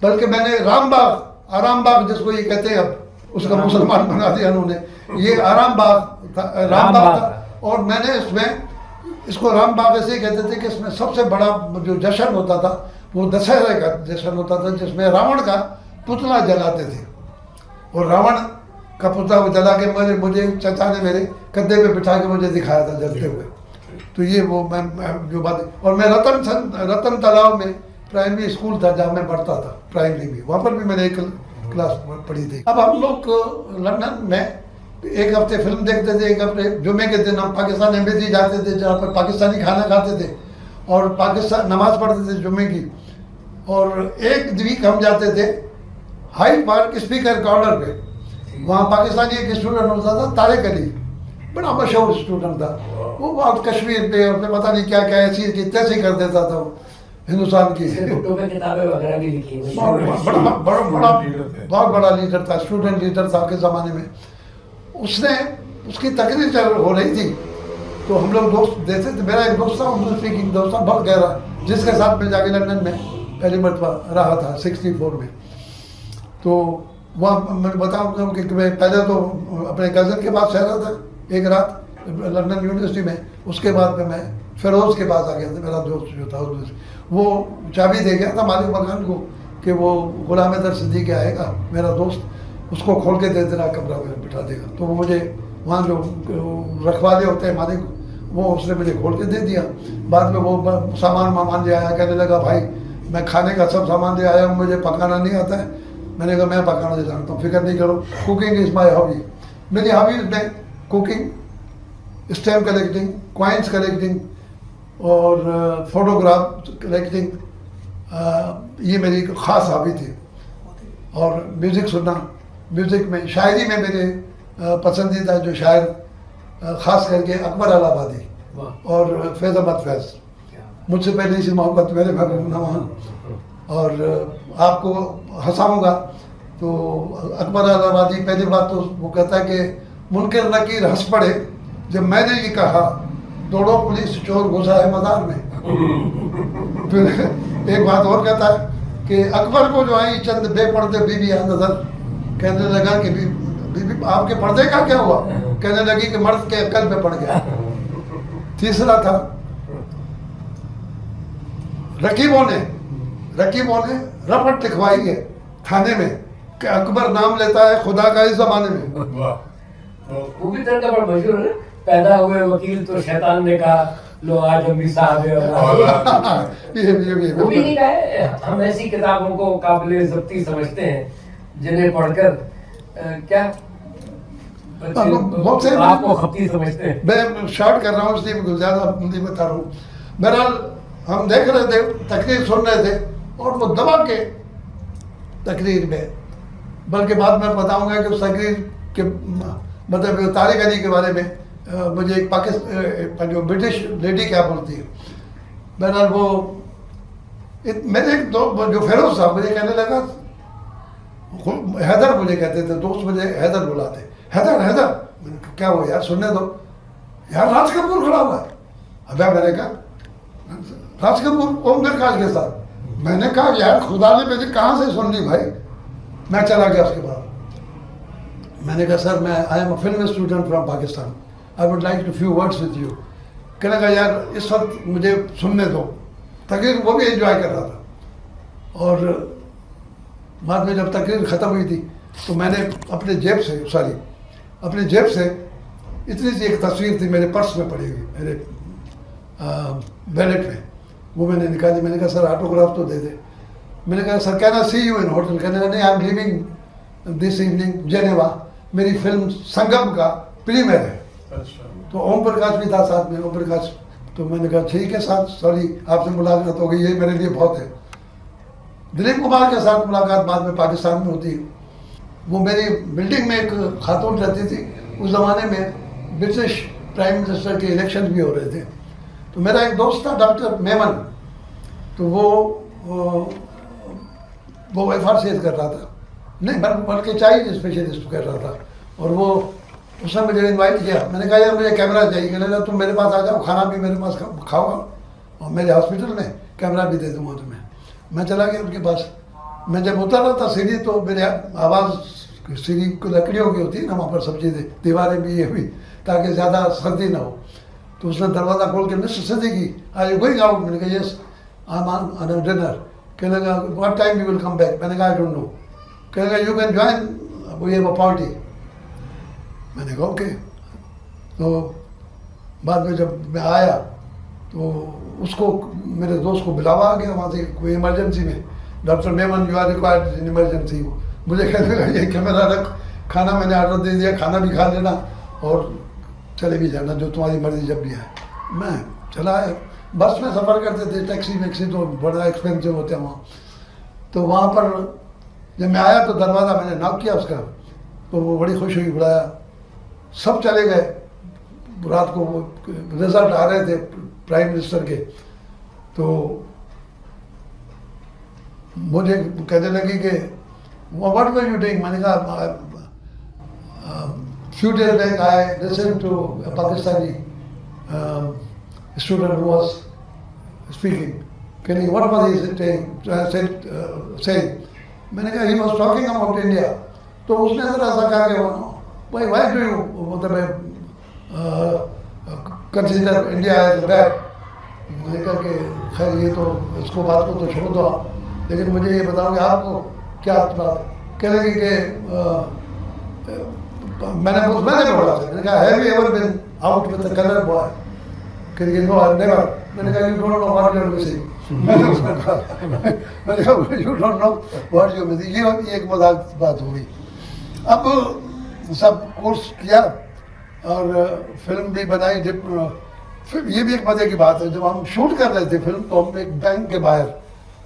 बल्कि मैंने आराम बाग जिसको ये कहते हैं अब, उसका मुसलमान बना दिया उन्होंने, ये राम बाग था। और मैंने इसमें इसको राम बाग ऐसे ही कहते थे कि इसमें सबसे बड़ा जो जश्न होता था वो दशहरे का जश्न होता था, जिसमें रावण का पुतला जलाते थे। और रावण का पुतला वो जला के मुझे चाचा ने मेरे कंधे पे बिठा के मुझे दिखाया था जलते हुए। तो ये वो मैं जो बात, और मैं रतन तालाब में प्राइमरी स्कूल था जहाँ मैं पढ़ता था, प्राइमरी में, वहाँ पर भी मैंने एक क्लास पढ़ी थी। अब हम लोग लंदन में एक हफ्ते फिल्म देखते थे, एक हफ्ते जुम्मे के दिन हम पाकिस्तान एम्बेसी जाते थे जहाँ पर पाकिस्तानी खाना खाते थे और पाकिस्तान नमाज पढ़ते थे जुम्मे की। और एक वीक हम जाते थे हाइड पार्क स्पीकर कॉर्नर पे, वहाँ पाकिस्तानी एक स्टूडेंट होता था तारिक अली, बड़ा मशहूर स्टूडेंट था वो, बहुत कश्मीर पे और पता नहीं क्या क्या ऐसी तैसी कर देता था वो हिंदुस्तान की। किताबें वगैरह भी लिखी, बहुत बड़ा लीडर था, स्टूडेंट लीडर था के ज़माने में। उसकी तकरीर चल हो रही थी तो हम लोग दोस्त देते थे। मेरा एक दोस्त था, उर्दू स्पीकिंग दोस्त था, बहुत गहरा, जिसके साथ मैं जाके लंदन में पहली मरतबा रहा था 64 में। तो वहाँ मैं बताऊँगा कि मैं पहले तो अपने कज़न के पास ठहरा था एक रात लंदन यूनिवर्सिटी में, उसके बाद में मैं फिरोज़ के पास आ गया था, मेरा दोस्त जो था वो चाबी दे गया था मालिक मकान को कि वो गुलाम हैदर सिद्दीकी आएगा मेरा दोस्त, उसको खोल के दे देना, कमरा में बिठा देगा। तो वो मुझे वहाँ जो रखवाले होते हैं मालिक, वो उसने मुझे खोल के दे दिया। बाद में वो सामान ले आया, कहने लगा भाई मैं खाने का सब सामान ले आया हूँ, मुझे पकाना नहीं आता है। मैंने कहा मैं पकाना जानता हूँ, फिक्र नहीं करो, कुकिंग इज़ माई हॉबी। मेरी हॉबीज में cooking, stamp collecting, coins collecting और फोटोग्राफ कलेक्टिंग, ये मेरी ख़ास हॉबी थी। और म्यूज़िक सुनना, म्यूज़िक में शायरी में मेरे पसंदीदा जो शायर ख़ास करके अकबर अलाहाबादी और फैज़ अहमद फैज़, मुझसे पहले इसी मोहब्बत मेरे महबूब नवान। और आपको हंसाऊँगा तो अकबर अलाहाबादी पहली बात तो वो कहता है कि मुनकर नकीर हंस पड़े जब मैंने ये कहा दौड़ो पुलिस चोर घुसा है मज़ार में। फिर एक बात और कहता है कि अकबर को जो आई चंद बेपर्दे बीवी आ नजर, कहने लगा कि बीबी आपके पर्दे का क्या हुआ, कहने लगी कि मर्द के अक्ल पे पड़ गया। तीसरा था रकीबों ने रपट लिखवाई है थाने में कि अकबर नाम लेता है खुदा का इस जमाने में। वो भी तरह का बड़ा मशहूर है, पैदा हुए वकील तो शैतान ने कहा लो आज हम भी साहब है। वो भी नहीं है, हम ऐसी किताबों को काबिल ज़ब्ती समझते हैं जिन्हें पढ़कर क्या आपको खपती समझते हैं। मैं शॉर्ट कर रहा हूँ इसलिए ज़्यादा नहीं बता रहा हूँ। बहरहाल हम देख रहे थे, तकरीर सुन रहे थे और वो दबा के तकरीर में, बल्कि बाद में बताऊँगा कि उस तकरीर के मतलब तारिक अली के बारे में मुझे एक पाकिस्तान जो ब्रिटिश लेडी क्या बोलती है। बहरहाल वो मेरे एक जो फेरोज साहब मुझे कहने लगा, हैदर मुझे कहते थे दोस्त, मुझे हैदर बुलाते, हैदर क्या हुआ यार सुनने दो यार, राज कपूर खड़ा हुआ है। अबे मैंने कहा राज कपूर ओम प्रकाश के साथ, मैंने कहा यार खुदा ने मुझे कहाँ से सुन ली भाई। मैं चला गया उसके बाद, मैंने कहा सर मैं I am a film student from Pakistan, I would like to few words with you. कहने लगा यार इस वक्त मुझे सुनने दो, तकरीर वो भी एंजॉय कर रहा था। और बाद में जब तकरीर ख़त्म हुई थी तो मैंने अपने जेब से इतनी सी एक तस्वीर थी मेरे पर्स में पड़ी हुई, मेरे वैलेट में, वो मैंने निकाली। मैंने कहा सर ऑटोग्राफ तो दे दे। मैंने कहा sir can I see you in hotel, कहने लगा नहीं I am living this evening Geneva, मेरी फिल्म संगम का प्रीमियर है। तो ओम प्रकाश भी था साथ में, ओम प्रकाश। तो मैंने कहा ठीक है साहब, सॉरी आपसे मुलाकात हो गई, ये मेरे लिए बहुत है। दिलीप कुमार के साथ मुलाकात बाद में पाकिस्तान में होती है। वो मेरी बिल्डिंग में एक खातून रहती थी, उस ज़माने में ब्रिटिश प्राइम मिनिस्टर के इलेक्शन भी हो रहे थे। तो मेरा एक दोस्त था डॉक्टर मेमन, तो वो FRCS कर रहा था, नहीं बल्कि चाइल्ड स्पेशलिस्ट कर रहा था। और वो उसने मुझे इनवाइट किया। मैंने कहा यार मुझे कैमरा चाहिए। कहने लगा तुम मेरे पास आ जाओ, खाना भी मेरे पास खाओ और मेरे हॉस्पिटल में कैमरा भी दे दूँगा तुम्हें। मैं चला गया उनके पास। मैं जब उतर रहा था सीढ़ी तो मेरी आवाज़ सीढ़ी को लकड़ियों की होती है ना वहाँ पर सब चीज़ें, दीवारें भी ये भी, ताकि ज़्यादा सर्दी ना हो। तो उसने दरवाज़ा खोल के mister Siddiqui are you going out? मैंने कहा yes I am on dinner. कहने लगा what time you will come back? मैंने कहा आई डोंट नो। कहने लगा you can join we have a party. मैंने कहा ओके। तो बाद में जब मैं आया तो उसको मेरे दोस्त को बुलावा आ गया वहाँ से कोई इमरजेंसी में, doctor Memon you are required in emergency. मुझे कहने लगा ये कैमरा रख, खाना मैंने ऑर्डर दे दिया, खाना भी खा लेना और चले भी जाना जो तुम्हारी मर्जी जब भी है। मैं चला आया। बस में सफ़र करते थे, टैक्सी वैक्सी तो बड़ा एक्सपेंसिव होते हैं वहाँ। तो वहाँ पर जब मैं आया तो दरवाज़ा मैंने नॉक किया उसका, तो वो बड़ी खुश हुई, बुलाया, सब चले गए। रात को वो रिजल्ट आ रहे थे प्राइम मिनिस्टर के, तो मुझे कहने लगी कि व्हाट वर यू डूइंग? मैंने कहा few days back I listened to a Pakistani student who was speaking. What was he saying? मैंने कहा he was talking about India. तो उसने जरा ऐसा कहा कि why do you मतलब consider India as bad? मैंने कहा कि खैर ये तो इसको बात को तो छोड़ दो आप, लेकिन मुझे ये बताओ कि आपको क्या बात? कह लगी कि मैंने पढ़ा था। मैंने कहा have you ever been out with the colour boy? कह नो आई नेवर। मैंने कहा you don't know what you are missing. मैंने कहा you don't know what you are missing. ये एक मजाक बात हो गई। अब सब कोर्स किया और फिल्म भी बनाई। फिर ये भी एक मजे की बात है, जब हम शूट कर रहे थे फिल्म तो हम एक बैंक के बाहर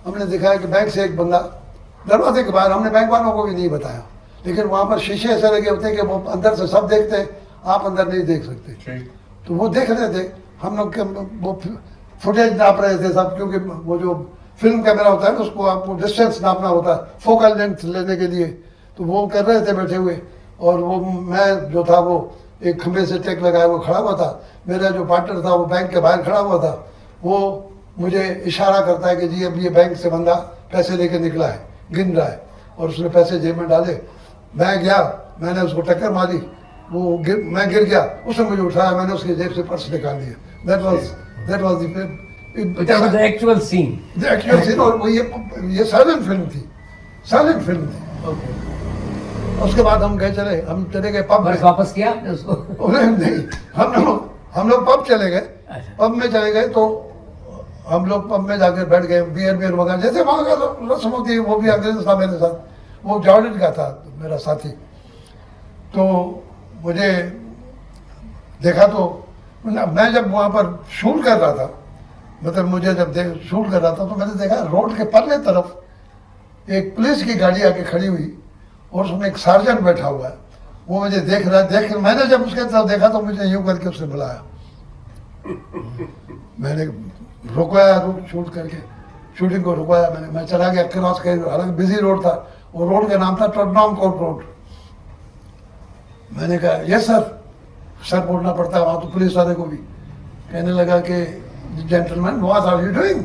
हमने देखा कि बैंक से एक बंदा दरवाजे के बाहर, हमने बैंक वालों को भी नहीं बताया, लेकिन वहाँ पर शीशे ऐसे लगे होते हैं कि वो अंदर से सब देखते हैं, आप अंदर नहीं देख सकते। तो वो देख रहे थे, हम लोग वो फुटेज नाप रहे थे सब, क्योंकि वो जो फिल्म कैमरा होता है ना उसको आपको डिस्टेंस नापना होता है फोकल लेंथ लेने के लिए। तो वो कर रहे थे बैठे हुए, और वो मैं जो था वो एक खंभे से टेक लगाया वो खड़ा हुआ था। मेरा जो पार्टनर था वो बैंक के बाहर खड़ा हुआ था। वो मुझे इशारा करता है कि जी अब ये बैंक से बंदा पैसे लेके निकला है, गिन रहा है, और उसने पैसे जेब में डाले। मैं गया, मैंने उसको टक्कर मारी, मैं गिर गया, उसने मुझे उठाया, मैंने उसकी जेब से पर्स निकाल लिया। That was the actual scene. The actual scene। और वो ये साइलेंट फिल्म थी, साइलेंट फिल्म थी। उसके बाद हम गए चले, हम चले गए पब में। वापस किया आपने उसको? नहीं, हम लोग पब चले गए। पब में चले गए तो हम लोग पब में जाकर बैठ गए, बियर वगैरह जैसे वहाँ का रस्म होती है, वो भी अंग्रेज था मेरे साथ, वो जॉर्डन का था मेरा साथी। तो मुझे देखा तो मैं जब वहाँ पर शूट कर रहा था, मतलब मुझे जब शूट कर रहा था तो मैंने देखा रोड के परले तरफ एक पुलिस की गाड़ी आके खड़ी हुई और उसमें एक सार्जेंट बैठा हुआ है। वो मुझे देख रहा है, मैंने जब उसके तरफ देखा तो मुझे यूँ करके उसने बुलाया। मैंने रुकवाया, शूट करके शूटिंग को रुकवाया मैंने। मैं चला गया क्रॉस कर, हालांकि बिजी रोड था, वो रोड का नाम था टॉटनहम कोर्ट रोड। मैंने कहा यस सर बोलना पड़ता है वहाँ तो पुलिस वाले को भी। कहने लगा कि gentleman what are you doing?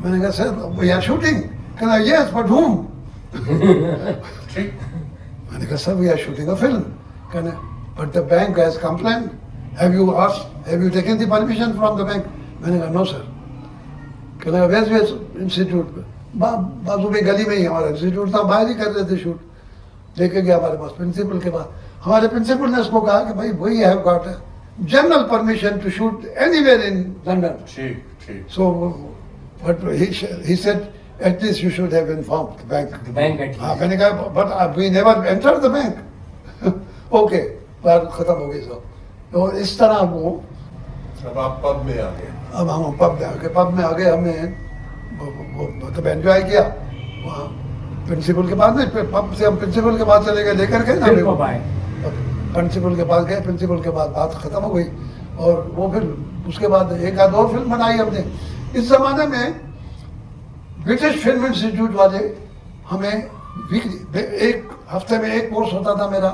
मैंने कहा सर वी आर शूटिंग। कहना यस बट whom? मैंने कहा sir we are shooting a film. कहने but the bank has complaint, have you taken the permission from the bank? मैंने कहा no sir. कहना west institute, बाजू में गली में ही हमारा इंस्टीट्यूट था, बाहर ही कर रहे थे शूट। लेके गया हमारे पास प्रिंसिपल के पास। हमारे प्रिंसिपल ने उसको कहा कि भाई we have got general permission to shoot anywhere in London. So but he said at least you should have informed the bank. हाँ, मैंने कहा but we never entered the bank. Okay, बात खत्म हो गई सब। तो इस तरह वो अब आप पब में आ गए। अब हम पब में आ गए। हमने वो मतलब एंजॉय किया वहाँ प्रिंसिपल के पास। नहीं, पब से हम प्रिंसिपल के पास चले गए, लेकर गए ना प्रिंसिपल के पास गए। प्रिंसिपल के बाद बात खत्म हो गई, और वो फिर उसके बाद एक आध और फिल्म बनाई हमने। इस जमाने में ब्रिटिश फिल्म इंस्टीट्यूट वाले हमें एक हफ्ते में एक कोर्स होता था मेरा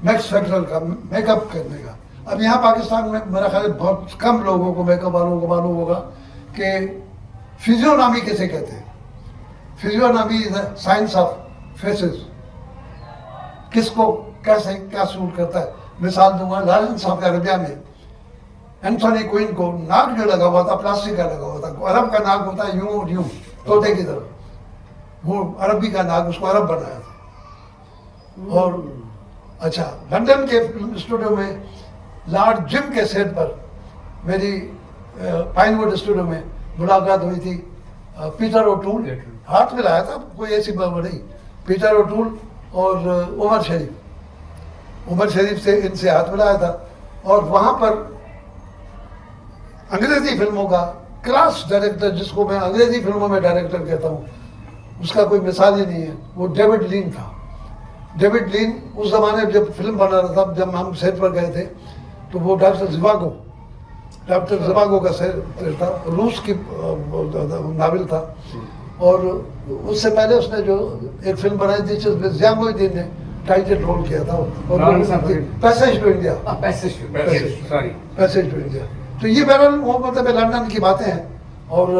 मैक्स फैक्टर का, मेकअप करने का। अब यहाँ पाकिस्तान में मेरा ख्याल बहुत कम लोगों को, मेकअप वालों को मालूम होगा कि फिजियोनॉमी किसे कहते हैं। Physiognomy is the science of faces. किसको कैसे क्या सूट करता है। मिसाल दूंगा, लॉरेंस ऑफ अरेबिया में एंथोनी क्वीन को नाक जो लगा हुआ था प्लास्टिक का लगा हुआ था। अरब का नाक होता है यूं यूं तोते की तरफ, वो अरबी का नाक, उसको अरब बनाया था। और अच्छा, लंदन के फिल्म स्टूडियो में लॉर्ड जिम के सेट पर मेरी पाइनवुड स्टूडियो में मुलाकात हुई थी। पीटर ओटूल, हाथ मिलाया था, कोई ऐसी बात नहीं। पीटर ओटूल और उमर शरीफ से इनसे हाथ मिलाया था। और वहाँ पर अंग्रेजी फिल्मों का क्लास डायरेक्टर, जिसको मैं अंग्रेजी फिल्मों में डायरेक्टर कहता हूँ, उसका कोई मिसाल ही नहीं है, वो डेविड लीन था। डेविड लीन उस जमाने में जब फिल्म बना रहा था, जब हम सेट पर गए थे, तो वो डॉक्टर जिवागो का सेट था, रूस की नावल था। और उससे पहले उसने जो एक फिल्म बनाई थी जिसमें ज़ियामुद्दीन ने टाइटल रोल किया था, passage to India. Passage to India. तो ये बहरहाल वो मतलब लंदन की बातें हैं। और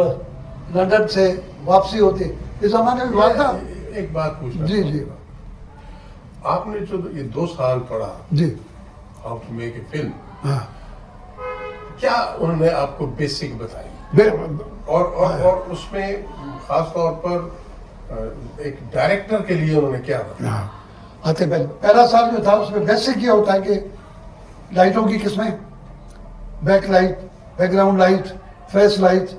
लंदन से वापसी होती इस जमाने में बात था। एक बात पूछना, जी जी, आपने जो ये 2 साल पढ़ा जी, how to make a film, हाँ, क्या उन्होंने आपको बेसिक बताई? और उसमें खास तौर पर एक डायरेक्टर के लिए उन्होंने क्या बताया? हाँ, आते पहला साल जो था उसमें बेसिक ये होता है कि लाइटों की किस्में, back light, background light, face light,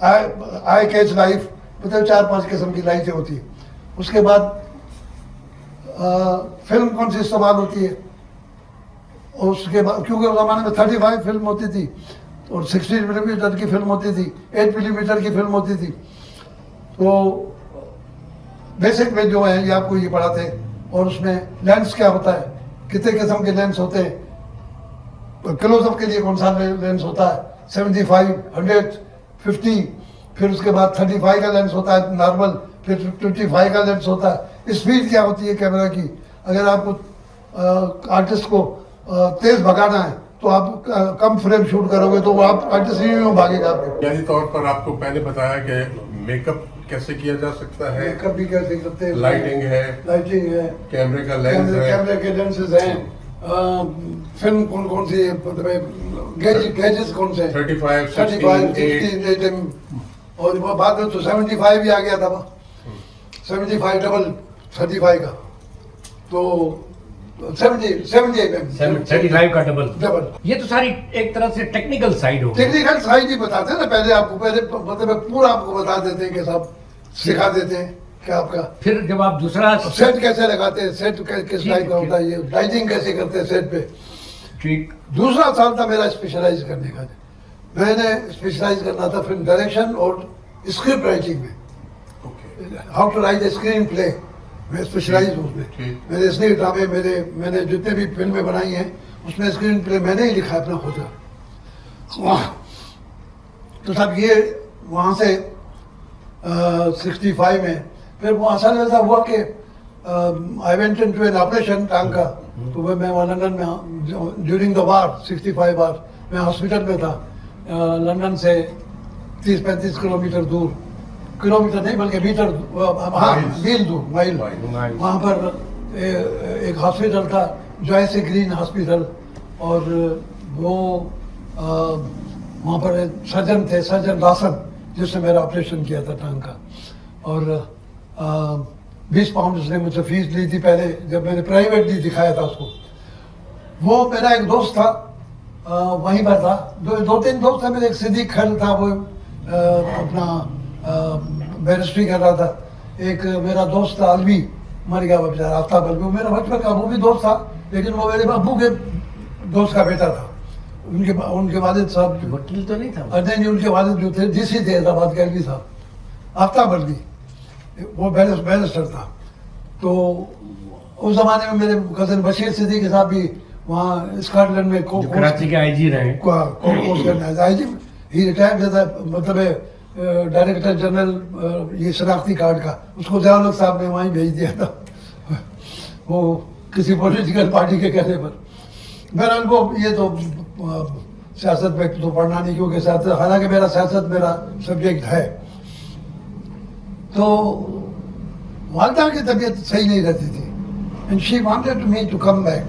I catch light, मतलब 4-5 किस्म की लाइटें होती है। उसके बाद फिल्म कौन सी इस्तेमाल होती है, और उसके बाद क्योंकि उस ज़माने में 35 फिल्म होती थी और 16 मिलीमीटर की फिल्म होती थी, 8 मिलीमीटर की फिल्म होती थी। तो बेसिक में जो है ये आपको ये पढ़ाते हैं। और उसमें लेंस क्या होता है, कितने किस्म के लेंस होते हैं, क्लोजअप के लिए कौन सा लेंस होता है, 75, 100, 50, फिर उसके बाद 35 का लेंस होता है नॉर्मल, फिर 25 का लेंस होता है। स्पीड क्या होती है कैमरा की, अगर आपको आर्टिस्ट को तेज भगाना है तो आप कम फ्रेम शूट करोगे तो आप आर्टिस्ट नहीं भागेगा आपके। बुनियादी तौर पर आपको पहले बताया कि मेकअप कैसे किया जा सकता है, मेकअप भी कैसे करते हैं, लाइटिंग है, कैमरे का लेंस है, कैमरे के लेंसेज हैं, फिल्म कौन सी है, गैजेट्स कौन से हैं, 35, 35, 16, 16, और वो बाद में तो 75 भी आ गया था, 75 डबल 35 का, तो 35 का डबल। ये तो सारी एक तरह से टेक्निकल साइड हो गई। टेक्निकल साइड ही बताते हैं ना, पहले आपको मतलब पूरा आपको बता देते हैं कि सब सिखा देते हैं कि आपका। फिर जब आप दूसरा सेट कैसे लगाते हैं, सेट किस टाइप का होता है, ये लाइटिंग कैसे करते हैं सेट पे। ठीक, दूसरा साल था मेरा स्पेशलाइज करने का। मैंने स्पेशलाइज करना था फिल्म डायरेक्शन और स्क्रिप्ट राइटिंग में, how to write a screenplay, मैं स्पेशलाइज हूँ उसमें। मेरे इसलिए ड्रामे मैंने जितने भी फिल्में बनाई हैं उसमें स्क्रीन प्ले मैंने ही लिखा अपना खुद का। तो सब ये वहाँ से 65 में फिर वो असल ऐसा हुआ कि I went into an operation टांग का। तो मैं वहाँ लंदन में ड्यूरिंग द वार 65 वार मैं हॉस्पिटल में था, लंदन से 30-35 किलोमीटर दूर, किलोमीटर नहीं बल्कि मीटर, हाँ मील दूर, माइल। वहाँ पर एक हॉस्पिटल था, जॉयसी ग्रीन हॉस्पिटल, और वो वहाँ पर एक सर्जन थे, सर्जन रासन, जिसने मेरा ऑपरेशन किया था टांग का। और 20 पाउंड उसने मुझसे फीस ली थी पहले, जब मैंने प्राइवेटली दिखाया था उसको। वो मेरा एक दोस्त था, वहीं पर था, 2-3 दोस्त थे मेरे। एक सिद्दीक खल था, वो अपना बैरिस्ट्री कर रहा था। एक मेरा दोस्त था अलवी, मर गया वो बेचारा, आफ्ताब अलवी, वो मेरा बचपन का वो भी दोस्त था, लेकिन वो मेरे अब्बू के दोस्त का बेटा था। उनके वालिद साहब वकील तो नहीं था? नहीं, उनके वालिद जो थे डीसी थे हैदराबाद के, अलवी साहब, आफ्ताब अलवी, वो बैरिस्टर था। तो उस जमाने में मेरे कजन बशीर सिद्दीकी साहब भी वहाँ स्कॉटलैंड में कराची के आईजी रहे, आईजी, ही रिटायर्ड था, मतलब डायरेक्टर जनरल ये शनाख्ती कार्ड का, उसको जयालुल साहब ने वहीं भेज दिया था वो किसी पॉलिटिकल पार्टी के कहने पर। बहरहाल वो ये तो सियासत में तो पढ़ना नहीं, क्योंकि सियासत, हालांकि मेरा सियासत मेरा सब्जेक्ट है। तो वालदा की तबीयत सही नहीं रहती थी and she wanted me to come back.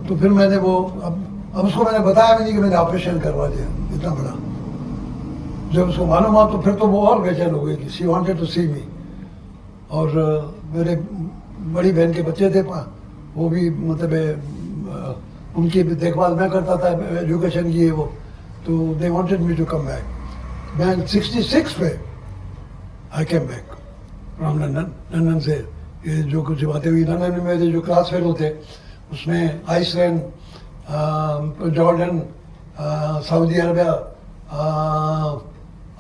तो फिर मैंने वो अब उसको मैंने बताया भी नहीं कि मैंने ऑपरेशन करवा दिया इतना बड़ा। जब उसको मालूम हुआ तो फिर तो वो और बेचैन हो गई कि शी वांटेड टू सी मी। और मेरे बड़ी बहन के बच्चे थे वो भी मतलब उनकी भी देखभाल मैं करता था, एजुकेशन की है वो, तो they wanted me to come back. मैं 66 पे I came back from London से। ये जो कुछ बातें हुई लंदन में मेरे जो क्लास फेलो थे उसमें आइसलैंड, जॉर्डन, सऊदी अरबिया,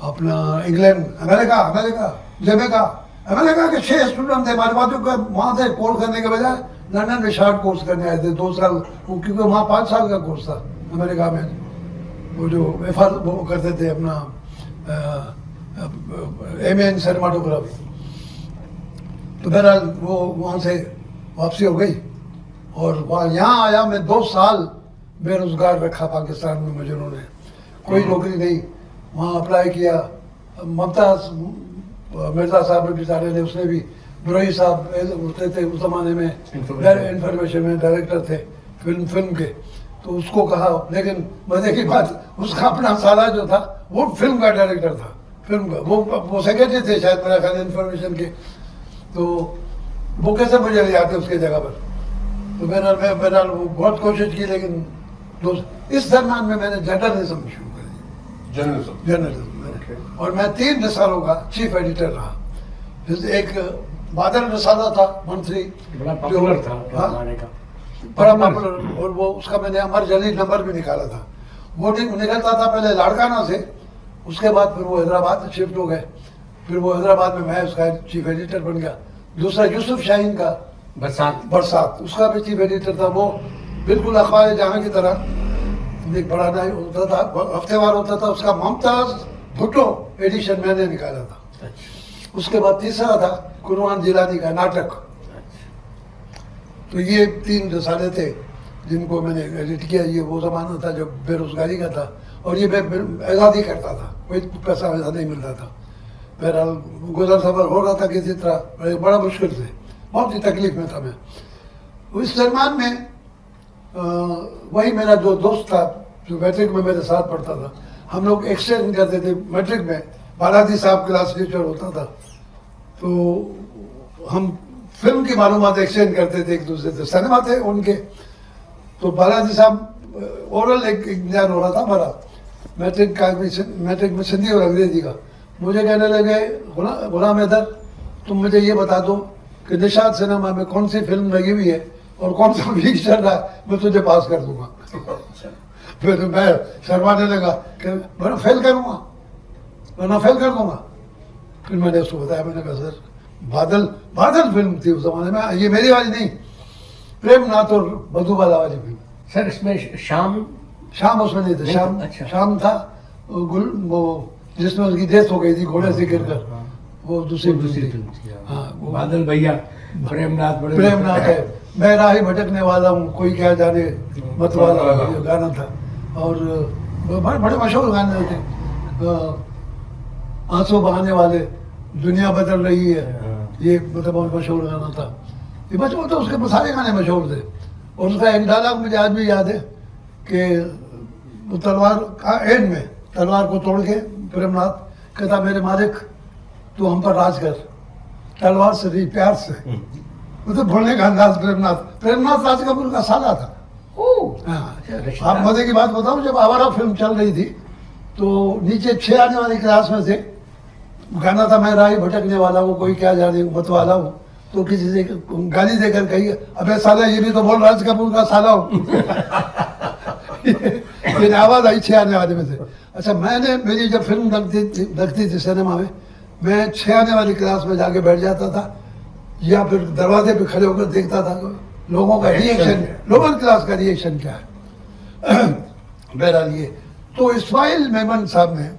अपना इंग्लैंड, अमेरिका के 6 स्टूडेंट थे हमारे पास जो वहाँ से कोर्स करने के बजाय लंदन में शॉर्ट कोर्स करने आए थे 2 साल, क्योंकि वहाँ 5 साल का कोर्स था अमेरिका में। वो जो वो करते थे अपना MA इन सिनेमाटोग्राफी। तो बहरहाल वो वहाँ से वापसी हो गई और वहाँ यहाँ आया। मैं 2 साल बेरोजगार रखा पाकिस्तान में मुझे उन्होंने, कोई नौकरी नहीं। वहाँ अप्लाई किया। मुमताज़ मिर्ज़ा साहब ने बेचारे ने, उसने भी बुरई साहब होते थे उस ज़माने में, इंफॉर्मेशन में डायरेक्टर थे फिल्म के। तो उसको कहा, लेकिन मजे की बात उसका अपना साला जो था वो फिल्म का डायरेक्टर था, फिल्म का वो सेक्रेटरी थे शायद मेरा ख्याल इन्फॉर्मेशन के। तो वो कैसे मुझे ले आते उसके जगह पर। तो बहरहाल वो बहुत कोशिश की, लेकिन इस दरम्यान में मैंने जर्नलिज्म शुरू कर दिया। जर्नलिज्म और मैं 3 रसालों का चीफ एडिटर रहा। जैसे एक बादल रसाला था मंथली, बड़ा पॉपुलर था बड़ा पॉपुलर, और वो उसका मैंने अमर जली नंबर भी निकाला था। वो निकलता था पहले लाड़काना से, उसके बाद फिर वो हैदराबाद शिफ्ट हो गए। फिर वो हैदराबाद में मैं उसका चीफ एडिटर बन गया। दूसरा यूसुफ शाहीन का बरसात उसका भी चीफ एडिटर था। वो बिल्कुल अखबार जहाँ की तरह एक बड़ा नहीं होता था, हफ्तेवार होता था। उसका मुमताज भुट्टो एडिशन मैंने निकाला था। उसके बाद तीसरा था कुरबान जिलानी का नाटक। तो ये 3 रसाले थे जिनको मैंने एडिट किया। ये वो ज़माना था जब बेरोजगारी का था और ये मैं आज़ादी करता था, कोई पैसा वैसा नहीं मिलता था। बहरहाल गुजर सफर हो रहा था किसी तरह, बड़ा मुश्किल से, बहुत ही तकलीफ में था मैं। इस दरम्यान में वही मेरा जो दोस्त था जो मैट्रिक में मेरे साथ पढ़ता था, हम लोग एक्सचेंज करते थे। मैट्रिक में बालाजी साहब क्लास टीचर होता था, तो हम फिल्म की मालूमात एक्सचेंज करते थे एक दूसरे से। सिनेमा थे उनके, तो बालाजी साहब ओरल एक एग्जाम हो रहा था हमारा मैट्रिक में सिंधी और अंग्रेजी का। मुझे कहने लगे, गुलाम हैदर तुम मुझे ये बता दो कि निशाद सिनेमा में कौन सी फिल्म लगी हुई है और कौन सा वीक चल रहा है, मैं तुझे पास कर दूंगा। फिर मैं शर्माने लगा कि मैं फेल करूँगा, वरना फेल कर दूंगा। फिर मैंने उसको बताया, मैंने कहा सर बादल फिल्म थी उस जमाने में, ये मेरी वाली नहीं, प्रेमनाथ और मधुबाला वाली फिल्म। सर इसमें शाम उसमें नहीं था। अच्छा। शाम था वो जिसमें उसकी डेथ हो गई थी घोड़े से गिरकर, वो दूसरी फिल्म थी। हाँ, बादल भैया, प्रेमनाथ है, मैं राही भटकने वाला हूँ, कोई क्या जाने मत वाला गाना था। और बड़े मशहूर गाने थे, आंसू बहाने वाले, दुनिया बदल रही है, ये मतलब बहुत मशहूर गाना था। ये बचपन तो उसके सारे गाने मशहूर थे। और उसका एक डायलॉग मुझे आज भी याद है कि वो तलवार का एंड में तलवार को तोड़ के प्रेमनाथ कहता, मेरे मालिक तू हम पर राज कर, तलवार से नहीं प्यार से। मतलब बोलने का अंदाज प्रेमनाथ राज कपूर का साला था। हाँ, आप मजे की बात बताऊं, जब आवारा फिल्म चल रही थी तो नीचे 6 आने वाली क्लास में से गाना था, मैं राही भटकने वाला हूँ, कोई क्या जाने मत वाला हूँ। तो किसी से गाली देकर कही, अबे साला ये भी तो बोल राज कपूर का साला हूँ। ये आवाज आई 6 आने वाले में से। अच्छा, मेरी जब फिल्म लगती थी सिनेमा में, मैं 6 आने वाली क्लास में जाके बैठ जाता था, या फिर दरवाजे पे खड़े होकर देखता था लोगों का रिएक्शन, लोअर क्लास का रिएक्शन क्या है। बहरहाल ये तो इस्माइल मेमन साहब ने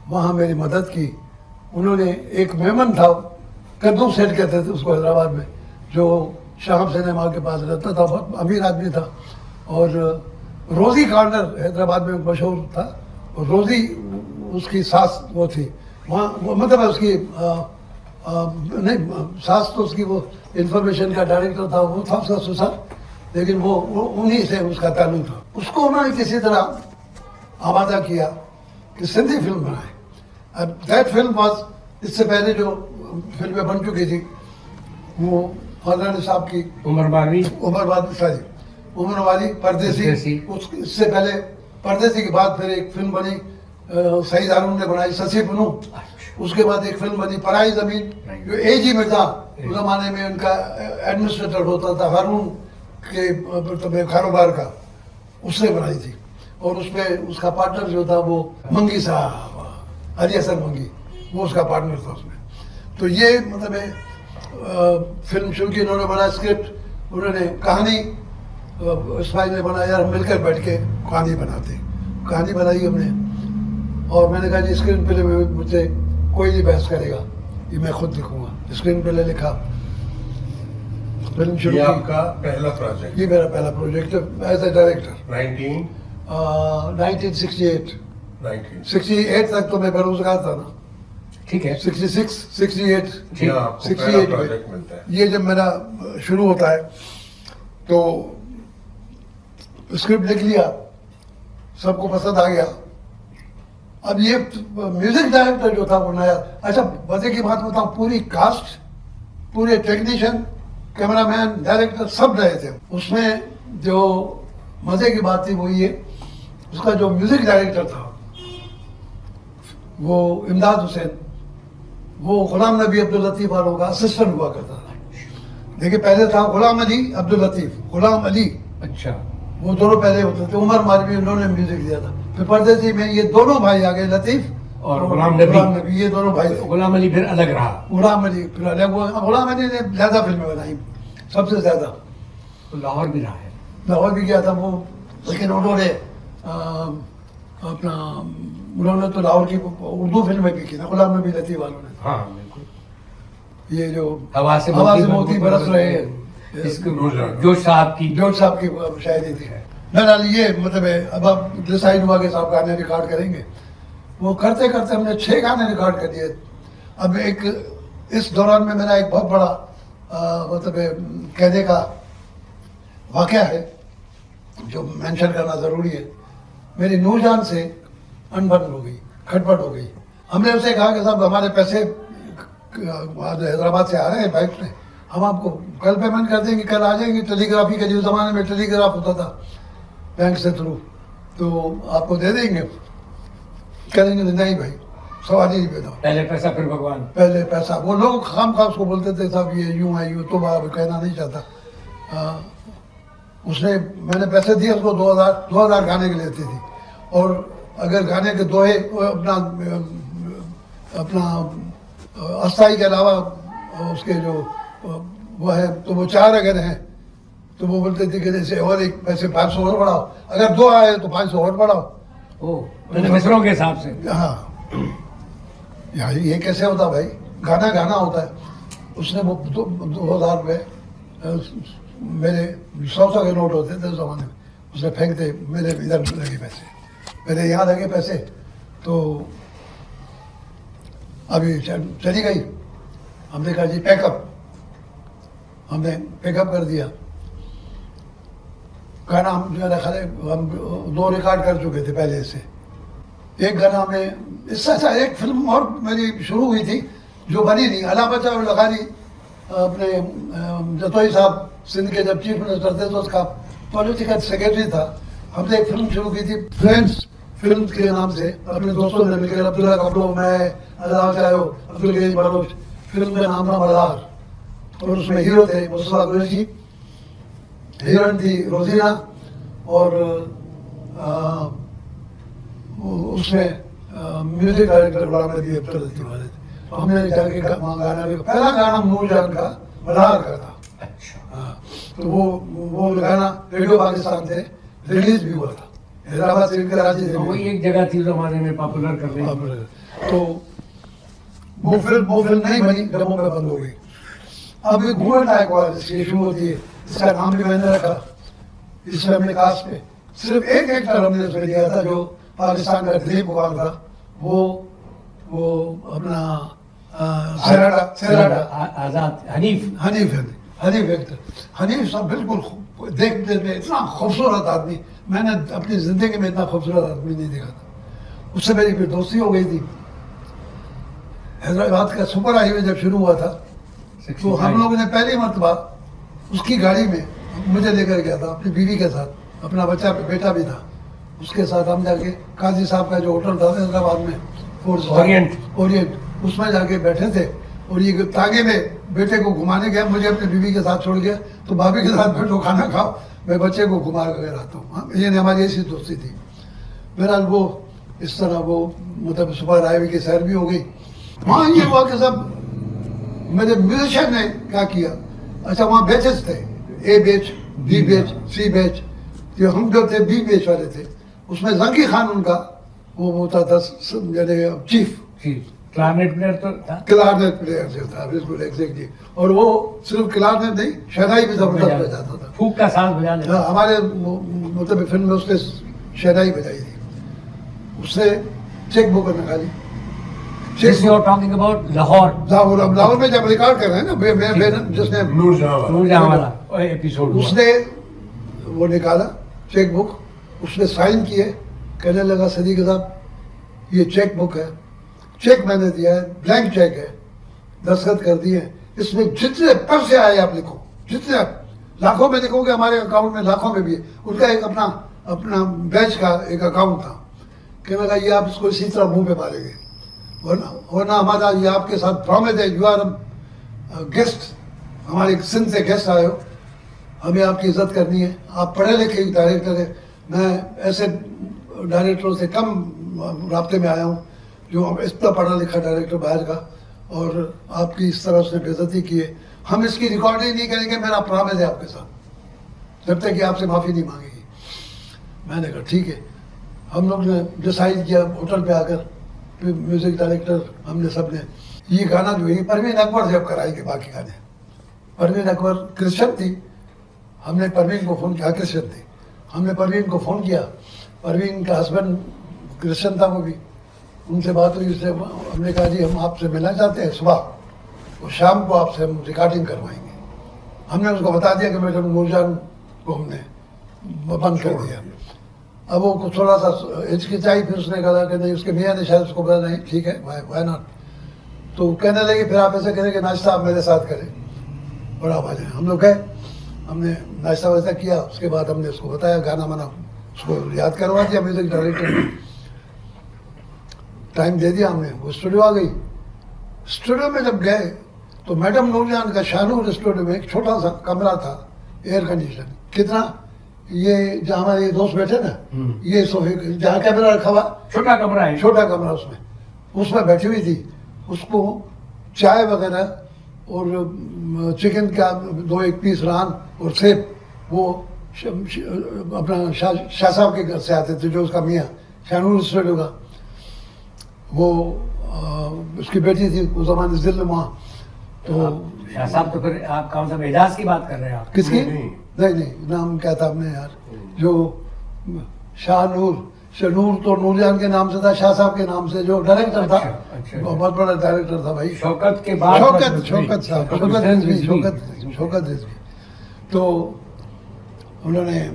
वहाँ मेरी मदद की। उन्होंने एक मेमन था, कद्दू सेठ कहते थे उसको हैदराबाद में, जो शाम सिनेमा के पास रहता था, बहुत अमीर आदमी था। और रोज़ी कॉर्नर हैदराबाद में मशहूर था, और रोज़ी उसकी सास वो थी वहाँ, वो मतलब उसकी नहीं, सास तो उसकी वो इंफॉर्मेशन का डायरेक्टर था, वो था उसका ससुर, लेकिन वो उन्हीं से उसका ताल्लुक था। उसको उन्होंने किसी तरह आमादा किया कि सिंधी फिल्म बनाए। अब दैट फिल्म वाज, इससे पहले जो फिल्में बन चुकी थी वो फरहान साहब की उमर बारवी, उमर वाली परदेसी, इससे पहले परदेसी के बाद फिर एक फिल्म बनी सईद हारून ने बनाई, ससी पुनू। उसके बाद एक फिल्म बनी पराई जमीन, जो एजी मिर्जा उस जमाने में उनका एडमिनिस्ट्रेटर होता था हारून के मतलब कारोबार का, उसने बनाई थी। और उसमें उसका पार्टनर जो था वो मंगी साहब, अली हसन मंगी, वो उसका पार्टनर था उसमें। तो ये मतलब फिल्म शुरू की, उन्होंने बनाया स्क्रिप्ट, उन्होंने कहानी, इस्माइल ने बनाया, हम मिलकर बैठ के कहानी बनाते, कहानी बनाई हमने। और मैंने कहा जी स्क्रीन प्ले में मुझसे कोई नहीं बहस करेगा, ये मैं खुद लिखूंगा। स्क्रीन प्ले लिखा, फिल्म शुरू की। आपका पहला प्रोजेक्ट? ये मेरा पहला प्रोजेक्ट एज ए डायरेक्टर। 1968 68 तक तो मैं बेरोजगार था ना। ठीक है। 66, 68, आपको 68 पहला प्रोजेक्ट मिलता है। ये जब मेरा शुरू होता है तो स्क्रिप्ट लिख लिया, सबको पसंद आ गया। अब ये म्यूजिक डायरेक्टर जो था वो नया, अच्छा मजे की बात बताऊं, पूरी कास्ट, पूरे टेक्नीशियन, कैमरामैन, डायरेक्टर सब नए थे उसमें। जो मजे की बात थी वो ये, उसका जो म्यूजिक डायरेक्टर था वो इमदाद हुसैन, वो गुलाम नबी अब्दुल लतीफ वालों का असिस्टेंट हुआ करता था। देखिए पहले था गुलाम अली अब्दुल लतीफ, गुलाम अली, अच्छा, वो दोनों पहले होते थे। उमर मारवी उन्होंने म्यूजिक दिया था। फिर परदेसी में ये दोनों भाई आ गए, लतीफ और गुलाम नबी, ये दोनों भाई थे। गुलाम अली फिर अलग रहा। गुलाम अली फिर अलग हुआ। गुलाम अली ने ज्यादा फिल्में बनाई, सबसे ज्यादा। लाहौर भी रहा है। लाहौर भी गया था वो, लेकिन उन्होंने अपना, उन्होंने तो लाहौर की उर्दू फिल्में भी की ना, गुलाम नबी लतीफ वालों ने। हाँ बिल्कुल। ये जो हवा से मोती बरस रहे हैं, जोश साहब की शायरी थी। बहरहाल ये मतलब है, अब आप डिसाइड हुआ कि साहब गाने रिकॉर्ड करेंगे। वो करते करते हमने 6 गाने रिकॉर्ड कर दिए। अब एक इस दौरान में मेरा एक बहुत बड़ा मतलब कहने का वाक़या है जो मेंशन करना ज़रूरी है। मेरी नूरजान से अनबन हो गई, खटपट हो गई। हमने उसे कहा कि साहब हमारे पैसे हैदराबाद से आ रहे हैं बाइक में, हम आपको कल पेमेंट कर देंगे, कल आ जाएंगे। टेलीग्राफी के जो ज़माने में टेलीग्राफ होता था बैंक से थ्रू, तो आपको दे देंगे। करेंगे नहीं भाई, सवाल ही नहीं पैदा। पहले पैसा फिर भगवान। पहले पैसा। वो लोग खाम खा उसको बोलते थे साहब ये यूँ है यूँ, तो मैं कहना नहीं चाहता। उसने, मैंने पैसे दिए उसको 2000 गाने के लेती थी। और अगर गाने के दोहे अपना अस्थाई के अलावा उसके जो वो है, तो वो 4 अगर हैं तो वो बोलते थे कि जैसे और एक पैसे 500 और बढ़ाओ, अगर 2 आए तो 500 और बढ़ाओ। मिसरों के हिसाब से। हाँ यार ये कैसे होता भाई, गाना गाना होता है। उसने वो 2000 रुपये, मेरे 100 के नोट होते थे उस जमाने में, उसने फेंक दे। मेरे इधर लगे पैसे, मेरे यहाँ लगे पैसे। तो अभी चली गई। हमने कहा जी पैकअप, हमने पैकअप कर दिया। गाना हम जो है हम 2 रिकॉर्ड कर चुके थे पहले से। एक गाना हमने, इससे अच्छा एक फिल्म और मेरी शुरू हुई थी जो बनी नहीं, अला बचा और लगानी। अपने जतोई साहब सिंध के जब चीफ मिनिस्टर थे तो उसका पॉलिटिकल सेक्रेटरी था। हमने एक फिल्म शुरू की थी फ्रेंड्स फिल्म के नाम से, अपने दोस्तों ने मिलकर, अब्दुल्ला कपड़ो, मैं, अल्लाह चाहो, अब्दुल गरीब बलोच। फिल्म का नाम था मल्हार। और उसमें हीरो थे मुस्तफा कुरैशी, हीरोइन थी रोजीना, और उसमें म्यूजिक डायरेक्टर गुलाम नबी अब्दुल लतीफ वाले थे। तो हमने जाके गाना, पहला गाना नूरजान का मल्हार का था। हाँ, तो वो गाना रेडियो पाकिस्तान से रिलीज भी हुआ था, हैदराबाद से कराची से। वही एक जगह थी जमाने में पॉपुलर करने। तो वो फिल्म नहीं बनी, जम्मू में बंद हो गई। अब एक घूमर टाइप वाला शुरू होती है, इसका नाम भी मैंने रखा। इसमें हमने कास्ट पे सिर्फ एक एक्टर हमने उसमें दिया था जो पाकिस्तान का दिलीप कुमार था। वो अपना सेराटा आजाद हनीफ हनीफ एक्टर। हनीफ साहब बिल्कुल देखने में इतना खूबसूरत आदमी, मैंने अपनी जिंदगी में इतना खूबसूरत आदमी नहीं देखा था। उससे मेरी फिर दोस्ती हो गई थी। हैदराबाद का सुपर हाईवे जब शुरू हुआ था तो हम लोगों ने पहली मरतबा उसकी गाड़ी में मुझे लेकर गया था अपनी बीवी के साथ, अपना बेटा भी था उसके साथ। हम जाके काजी साहब का जो होटल था हैदराबाद में ओरिएंट उसमें जाके बैठे थे और ये तागे में बेटे को घुमाने गया, मुझे अपनी बीवी के साथ छोड़ गया तो भाभी के साथ बैठो खाना खाओ, मैं बच्चे को घुमा कर आता हूँ। ये हमारी ऐसी दोस्ती थी। बहरहाल वो इस तरह वो मतलब सुपर हाईवे की सैर भी हो गई। वहाँ ये हुआ कि सब मेरे म्यूजिशियन ने क्या किया, अच्छा वहाँ बेचेस थे, ए बेच, बी बेच, सी बेच। जो हम जो थे बी बेच वाले थे, उसमें जंगी खान उनका वो होता था चीफ क्लारनेट प्लेयर तो था, क्लारनेट प्लेयर जो था बिल्कुल एग्जैक्टली। और वो सिर्फ क्लारनेट नहीं शहनाई भी जबरदस्त बजाता था, फूक का साथ बजा लेता। हमारे मतलब फिल्म में उसने शहनाई बजाई थी। उसने चेक बुक निकाली। This you are talking about Lahore में जब रिकॉर्ड कर रहे हैं ना जिसने नूरजहां वाला एपिसोड उसने वो निकाला चेक बुक, उसने साइन किए, कहने लगा सदीक साहब ये चेक बुक है, चेक मैंने दिया है, ब्लैंक चेक है, दस्तखत कर दिए, इसमें जितने पैसे आए आप लिखो, जितने लाखों में लिखोगे, हमारे अकाउंट में लाखों में भी है। उनका एक अपना बैच का एक अकाउंट था। कहने लगा ये आप इसको इसी तरह मुंह पे मारेंगे, वरना हमारा ये आपके साथ प्रॉमिस है, यू आर गेस्ट, हमारे सिंध से गेस्ट आए हो, हमें आपकी इज्जत करनी है, आप पढ़े लिखे डायरेक्टर है, मैं ऐसे डायरेक्टरों से कम राब्ते में आया हूँ जो इतना पढ़ा लिखा डायरेक्टर बाहर का, और आपकी इस तरह उसने बेइज्जती की है, हम इसकी रिकॉर्डिंग नहीं करेंगे, मेरा प्रॉमिस है आपके साथ, जब तक कि आपसे माफ़ी नहीं मांगेगी। मैंने कहा ठीक है। हम लोग ने डिसाइड किया होटल पे आकर, म्यूजिक डायरेक्टर हमने सब ने ये गाना जो है परवीन अकबर से अब कराएंगे बाकी गाने। परवीन अकबर क्रिश्चियन थी, हमने परवीन को फ़ोन किया, क्रिश्चियन थी, हमने परवीन को फ़ोन किया, परवीन का हस्बैंड क्रिश्चियन था वो भी, उनसे बात हुई, उससे हमने कहा जी हम आपसे मिलना चाहते हैं सुबह और शाम को आपसे हम रिकॉर्डिंग करवाएंगे। हमने उसको बता दिया कि मैडम नूरजहान को हमने बंद कर दिया। अब वो कुछ थोड़ा सा हिचकिचाई, फिर उसने कहा कि नहीं, उसके मियाँ ने शायद उसको बोला नहीं ठीक है वाई नॉट, तो कहने लगे फिर आप ऐसे करें कि नाश्ता आप मेरे साथ करें और आप आ जाए। हम लोग गए, हमने नाश्ता वाश्ता किया, उसके बाद हमने उसको बताया, गाना वाना उसको याद करवा दिया, म्यूजिक डायरेक्टर ने टाइम दे दिया, हमने वो स्टूडियो आ गई। स्टूडियो में जब गए तो मैडम नूरजहान का शाहनूर स्टूडियो में एक छोटा सा कमरा था, एयर कंडीशन, कितना ये जहाँ हमारे दोस्त बैठे ना, ये सोफे जहाँ कैमरा रखा हुआ छोटा कमरा है, छोटा कमरा, उसमें बैठी हुई थी। उसको चाय वगैरह और चिकन का 2-1 पीस रान और सेब वो अपना शाह साहब के घर से आते थे, जो उसका मियाँ शाहनूर स्टूडियो का, वो उसकी बेटी थी उस जमाने दिल में वहाँ। तो शाह साहब तो फिर आप कौन सा एजाज की बात कर रहे हैं आप? किसकी? नहीं नाम क्या था आपने यार, जो शाहनूर तो नूरजहान के नाम से था, शाह साहब के नाम से जो डायरेक्टर था, बहुत बड़ा डायरेक्टर था भाई, शौकत के बाद शौकत रिजवी। तो उन्होंने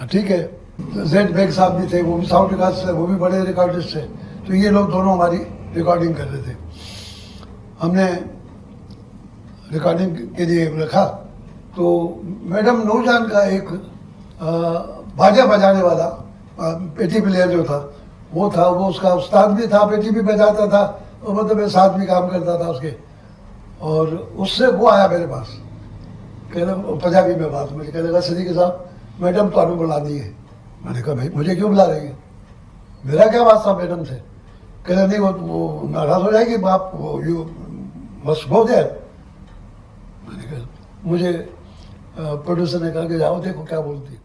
ठीक है, जेड बेग साहब भी थे, वो भी साउंड रिकॉर्ड से, वो भी बड़े रिकॉर्डिस्ट थे। तो ये लोग दोनों हमारी रिकॉर्डिंग कर रहे थे। हमने रिकॉर्डिंग के लिए रखा तो मैडम नूरजहान का एक बाजा बजाने वाला पेटी प्लेयर जो था वो था, वो उसका उस्ताद भी था, पेटी भी बजाता था, और मतलब मैं साथ भी काम करता था उसके। और उससे वो आया मेरे पास, कहना पंजाबी में बात, मुझे कहने लगा सदीक साहब मैडम तो हमें बुला दी है। मैंने कहा भाई मुझे क्यों बुला रही है, मेरा क्या बात था मैडम से? कहना नहीं वो नाराज हो जाएगी, आप वो यू मस्ट गो देयर। मैंने कहा, मुझे प्रोड्यूसर ने कहा कि जाओ देखो क्या बोलती।